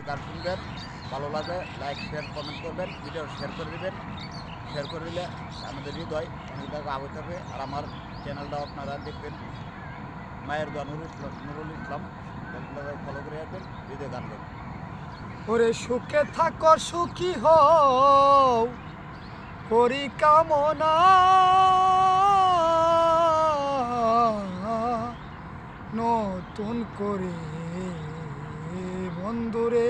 গান শুনবেন, ভালো লাগলে লাইক শেয়ার কমেন্ট করবেন, ভিডিও শেয়ার করে দেবেন। শেয়ার করে দিলে আমাদের হৃদয় অনেক জায়গায় আগে থাকবে। আর আমার চ্যানেলটাও আপনারা দেখবেন, মায়ের দোয়া নুরুল ইসলাম, ফলো করে রাখবেন, ভিডিও গান গাইবেন। ওরে সুখে থাকো সুখী হও করি কামনা, নতুন করে বন্ধুরে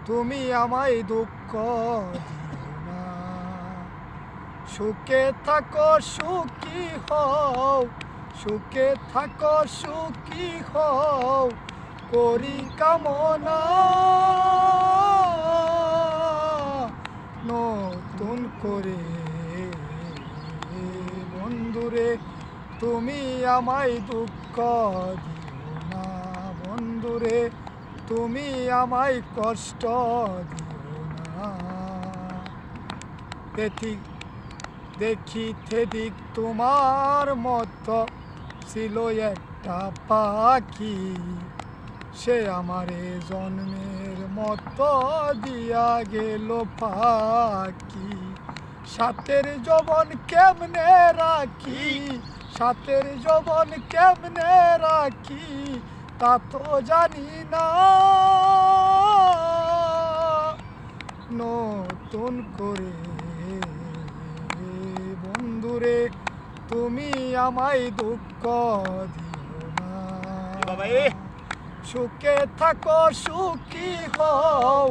তুমি আমায় দুঃখ দিও না। সুখে থাকো সুখী হও, সুখে থাকো সুখী হও করি কামনা, নতুন করে বন্ধুরে তুমি আমায় দুঃখ দিও না। বন্ধুরে তুমি আমায় কষ্ট দিও না। দেখিতে দিক তোমার মতো ছিল একটা পাখি, সে আমারে জন্মের মতো দিয়া গেল পাখি। সাথের যৌবন কেমনে রাখি, সাথের যৌবন কেমনে রাখি তা তো জানি না। নতুন করে বন্ধুরে তুমি আমায় দুঃখ দিও না। সুখে থাকো সুখী হও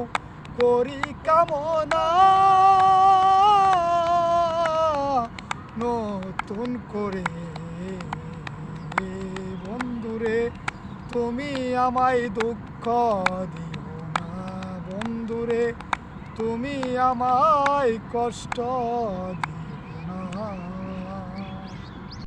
করি কামনা, নতুন করে বন্ধুরে তুমি আমায় দুঃখ দিও না। বন্ধুরে তুমি আমায় কষ্ট দিও।